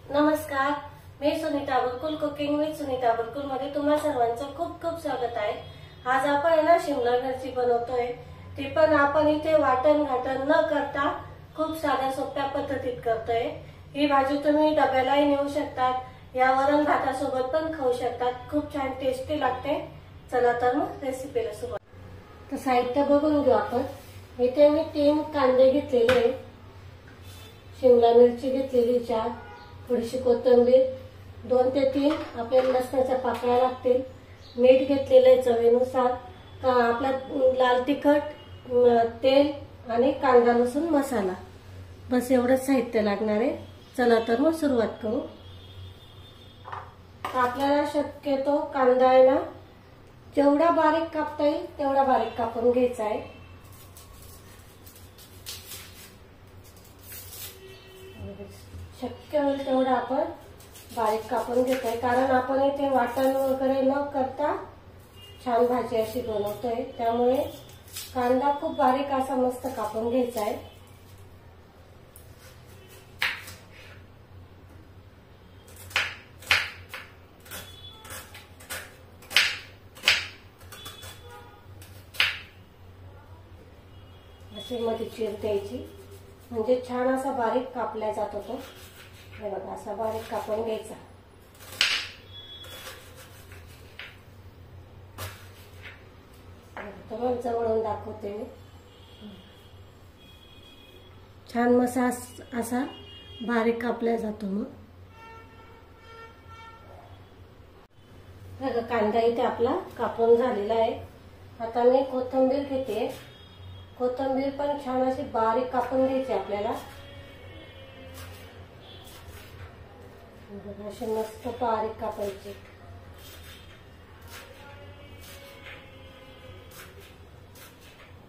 नमस्कार, मी Sunita Bulkul cooking with Sunita Bulkul मध्ये तुम्हा सर्वांचं खूप खूप स्वागत आहे। आज आपण ना शिमला मिरची बनवतोय, ती पण आपण इथे वाटण घाटण न करता खूप साध्या सोप्या पद्धतीत करतोय। ही भाजी तुम्ही डब्यालाही नेऊ शकतात, या वरण भातासोबत पण खाऊ शकतात, खूप छान टेस्टी लागते। चला तर मग रेसिपीला सुरुवात। तर साहित्य बघून घेऊ आपण। इथे मी 3 कांदे घेतलेले, शिमला मिरची घेतलेली 4, थोडीशी कोथिंबीर, 2 ते 3 आपल्याला लसणाच्या पाकळ्या लागतील, मीठ घेतलेले चवीनुसार, आपला लाल तिखट, तेल आणि कांदा लसूण मसाला, बस एवढंच साहित्य लागणार आहे। चला तर मग सुरुवात करू। आपल्याला शक्यतो कांदा आहे ना जेवढा बारीक कापता येईल तेवढा बारीक कापून घ्यायचा आहे। शक्य होईल तेवढा आपण बारीक कापून घेतोय, कारण आपण इथे वाटण वगैरे न करता छान भाजी अशी बनवतोय, त्यामुळे कांदा खूप बारीक असा मस्त कापून घ्यायचा आहे। अशी मध्ये चिर द्यायची, म्हणजे छान असा बारीक कापला जातो तो। हे बघा, असा बारीक कापून घ्यायचा। तुम्हाला जवळून दाखवते मी। छान मसा असा बारीक कापला जातो। मग बघा, कांदा इथे आपला कापून झालेला आहे। आता मी कोथिंबीर घेते, कोथिंबीर पण छान अशी बारीक कापून घ्यायची आपल्याला। अशी मस्त बारीक कापायची।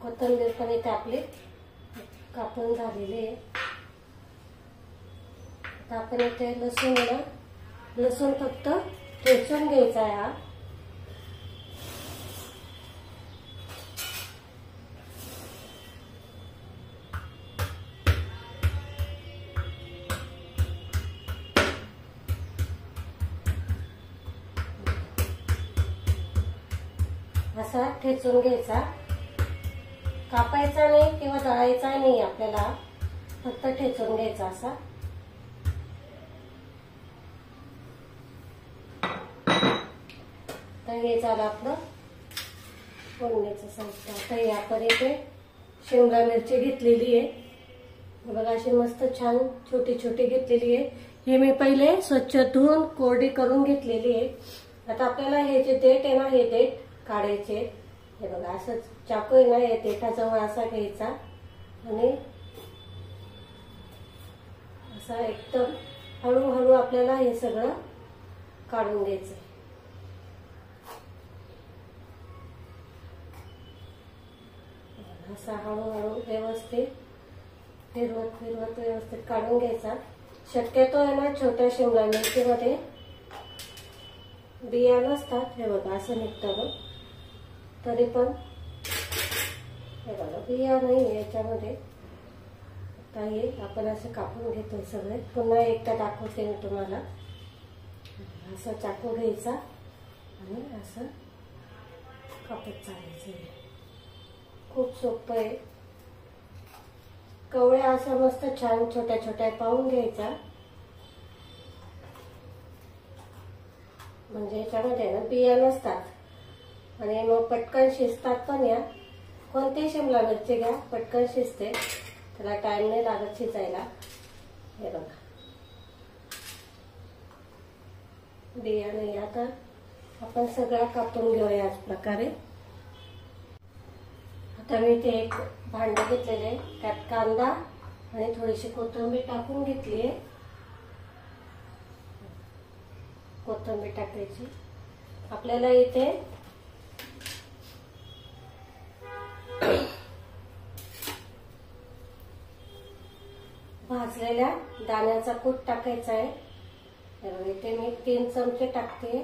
कोथिंबीर पण इथे आपली कापून झालेली आहे। आता आपण इथे लसूण फक्त ठेचून घ्यायचा आहे हा। असा ठेचून घ्यायचा, कापायचा नाही किंवा दळायचा नाही आपल्याला, फक्त ठेचून घ्यायचा असा। तर हे झालं आपलं फोडणीचं साहित्य। आता हे आपण इथे शिमला मिरची घेतलेली आहे, बघा अशी मस्त छान छोटी छोटी घेतलेली आहे। हे मी पहिले स्वच्छ धुवून कोरडी करून घेतलेली आहे। आता आपल्याला हे जे देठ आहे ना, हे देठ काढायचे। हे बघा, असं चाकू आहे ना, हे देठाजवळ असा घ्यायचा आणि असा एकदम हळूहळू आपल्याला हे सगळं काढून घ्यायचं। असा हळूहळू व्यवस्थित फिरवत व्यवस्थित काढून घ्यायचा। शक्यतो आहे ना, छोट्या शिमला मिरचीमध्ये बिया नसतात। हे बघा, असं निघतं बघ, तरी पण हे बघा बिया नाही याच्यामध्ये। आता हे आपण असं कापून घेतोय सगळे। पुन्हा एकदा दाखवते मी तुम्हाला। असं चाकू घ्यायचा आणि असं कापत चालायचं। खूप सोपं आहे। कवळ्या असा मस्त छान छोट्या छोट्या पाहून घ्यायचा, म्हणजे याच्यामध्ये ना बिया नसतात आणि मग पटकन शिजतात पण। या कोणती शिमला मिरची घ्या, पटकन शिजते, त्याला टाइम नाही लागत शिजायला। हे बघा, बिया नाही। आता आपण सगळा कापून घेऊया याच प्रकारे। आता मी इथे एक भांडे घेतलेले, त्यात कांदा आणि थोडीशी कोथिंबीर टाकून घेतली आहे। कोथिंबीर टाकायची आपल्याला इथे। भाजलेल्या दाण्याचा कूट टाकायचा आहे। इथे मी 3 चमचे टाकते।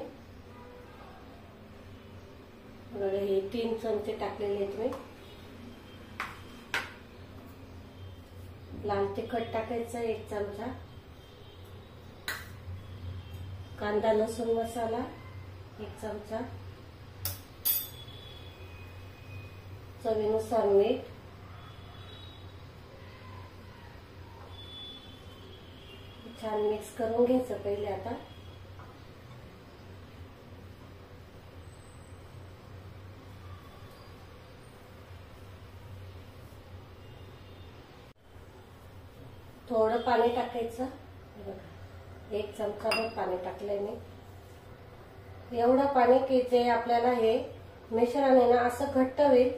हे 3 चमचे टाकलेले आहेत मी। लाल तिखट टाकायचं 1 चमचा, कांदा लसूण मसाला 1 चमचा, चवीनुसार मीठ, छान मिक्स करून घ्यायचं पहिले आता। थोडं पाणी टाकायचं, बघा 1 चमचाभर पाणी टाकलंय मी। एवढं पाणी की जे आपल्याला हे मिश्रण आहे ना असं घट्ट होईल,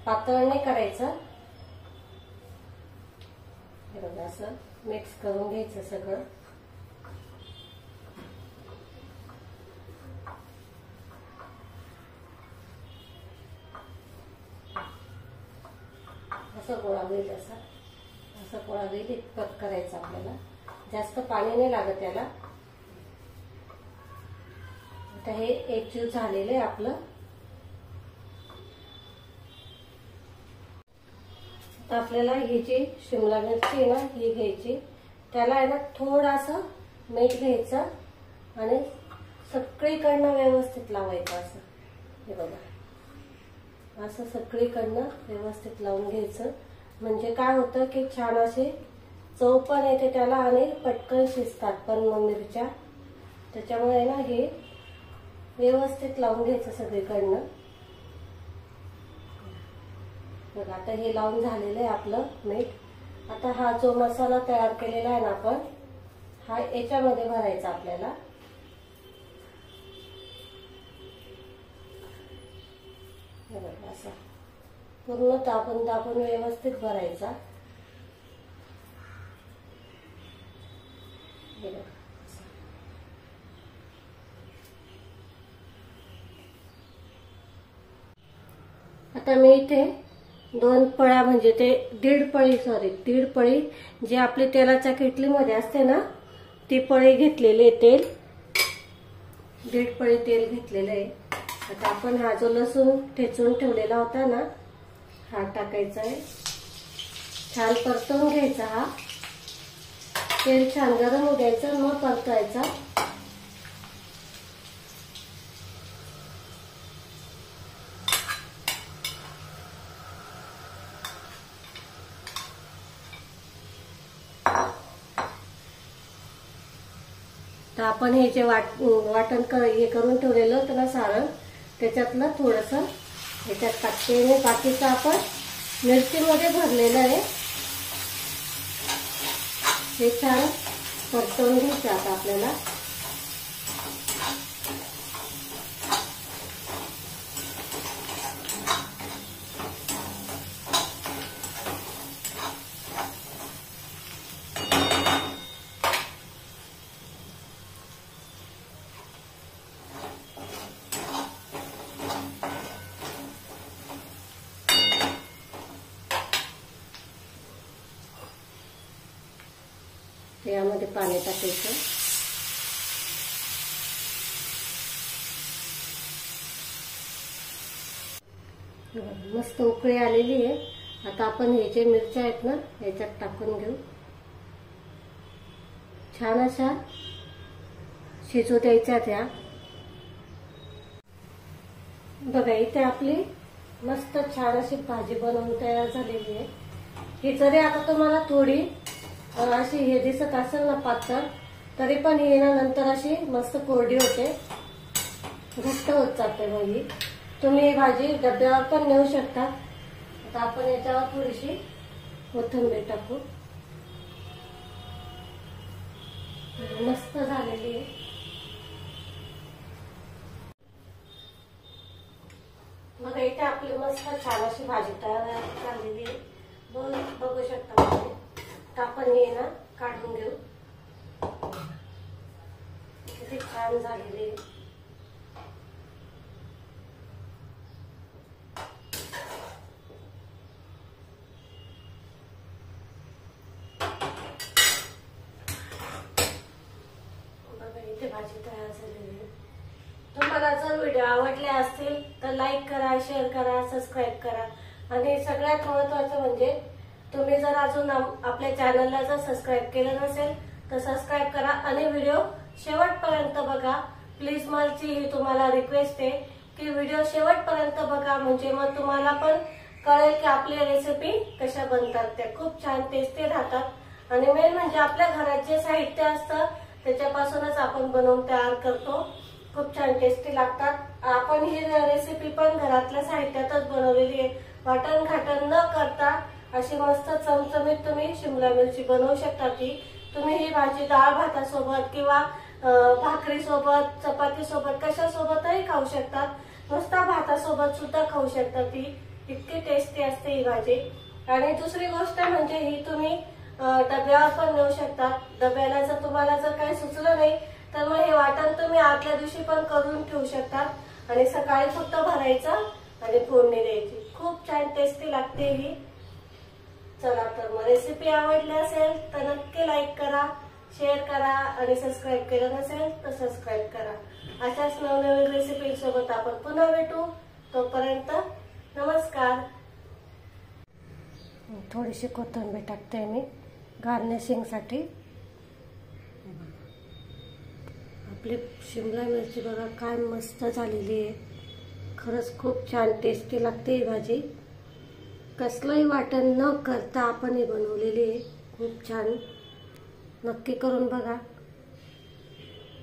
पातळ नाही करायचं। हे बघा असं मिक्स करून घ्यायचं सगळं। असं गोळा होईल, असं गोळा होईल इतपत करायचं आपल्याला, जास्त पाणी नाही लागत याला। आता हे एकजीव झालेलं आहे आपलं। आता आपल्याला ही जी शिमला मिरची आहे ना ही घ्यायची, त्याला आहे ना थोडंसं मीठ घ्यायचं आणि सगळीकडनं व्यवस्थित लावायचं असं। हे बघा असं सगळीकडनं व्यवस्थित लावून घ्यायचं, म्हणजे काय होतं की छान असे चव पण येते त्याला आणि पटकन शिजतात पण मिरच्या, त्याच्यामुळे ना हे व्यवस्थित लावून घ्यायचं सगळीकडनं। बघा आता हे लावून झालेलं आहे आपलं मीठ। आता हा जो मसाला तयार केलेला आहे ना आपण, हा याच्यामध्ये भरायचा आपल्याला। बघा असं पूर्ण दाबून दाबून व्यवस्थित भरायचा। आता मी इथे 2 पळ्या म्हणजे ते दीड पळी जे आपली तेलाच्या किटलीमध्ये असते ना ती पळी घेतलेली आहे, तेल 1.5 पळी तेल घेतलेलं आहे। आता आपण हा जो लसूण ठेचून ठेवलेला होता ना हा टाकायचा आहे, छान परतवून घ्यायचा। हा तेल छान गरम होऊ द्यायचं, मग परतायचा। तर आपण हे जे वाटण हे करून ठेवलेलं होतं ना सारण, त्याच्यातलं थोडंसं याच्यात टाकते। बाकीचं आपण मिरचीमध्ये भरलेलं आहे, हे छान परतवून घ्यायचं आता आपल्याला। यामध्ये पाणी टाकायचं। मस्त उकळी आलेली आहे। आता आपण हे जे मिरच्या आहेत ना याच्यात टाकून घेऊ, छान अशा शिजू द्यायच्या त्या। बघा इथे आपली मस्त छान अशी भाजी बनवून तयार झालेली आहे। ही जरी आता तुम्हाला थोडी अशी हे दिसत असेल ना पातळ, तरी पण ही ना नंतर अशी मस्त कोरडी होते, घट्ट होत जाते। मग तुम्ही ही भाजी डब्यावर पण नेऊ शकता। आता आपण याच्यावर थोडीशी कोथिंबीर टाकू, मस्त झालेली आहे। बघा इथे आपली मस्त छान अशी भाजी तयार झालेली आहे, बघू शकता। आपण हे ना काढून घेऊ, किती छान झालेली आहे। बघा इथे भाजी तयार झालेली आहे। तुम्हाला जर व्हिडिओ आवडले असतील तर लाईक करा, शेअर करा, सबस्क्राईब करा आणि सगळ्यात महत्त्वाचं म्हणजे तुम्ही जर अजून आपल्या चॅनलला जर सबस्क्राईब केलं नसेल तर सबस्क्राईब करा आणि व्हिडिओ शेवटपर्यंत बघा प्लीज. माझी ही तुम्हाला रिक्वेस्ट आहे की व्हिडिओ शेवटपर्यंत बघा, म्हणजे मग तुम्हाला पण कळेल की आपली रेसिपी कशा बनतात. त्या खूप छान टेस्टी राहतात आणि मेन म्हणजे आपल्या घरात जे साहित्य असतं त्याच्यापासूनच आपण बनवून तयार करतो. खूप छान टेस्टी लागतात. आपण ही रेसिपी पण घरातल्या साहित्यातच बनवलेली आहे. वाटण घाटण न करता अशी मस्त चमचमीत तुम्ही शिमला मिरची बनवू शकता. ती तुम्ही ही भाजी डाळ भातासोबत किंवा भाकरी सोबत, चपाती सोबत, कशा सोबतही खाऊ शकतात. नुसता भातासोबत सुद्धा खाऊ शकता. ती इतकी टेस्टी असते ही भाजी. आणि दुसरी गोष्ट म्हणजे ही तुम्ही डब्यावर पण नेऊ शकता. डब्याला जर तुम्हाला जर काही सुचलं नाही तर मग हे वाटण तुम्ही आदल्या दिवशी पण करून ठेवू शकता आणि सकाळी फक्त भरायचं आणि फोडणी द्यायची. खूप छान टेस्टी लागते ही. चला तर मग रेसिपी आवडली असेल तर नक्की लाईक करा, शेअर करा आणि सबस्क्राईब केलं नसेल तर सबस्क्राईब करा. अशाच नवनवीन रेसिपी सोबत आपण पुन्हा भेटू. तोपर्यंत नमस्कार. थोडीशी कोथिंबीर टाकते मी गार्निशिंगसाठी. आपली शिमला मिरची बघा काय मस्त झालेली आहे. खरंच खूप छान टेस्टी लागते ही भाजी. कसलंही वाटण न करता आपण ही बनवलेली आहे. खूप छान. नक्की करून बघा.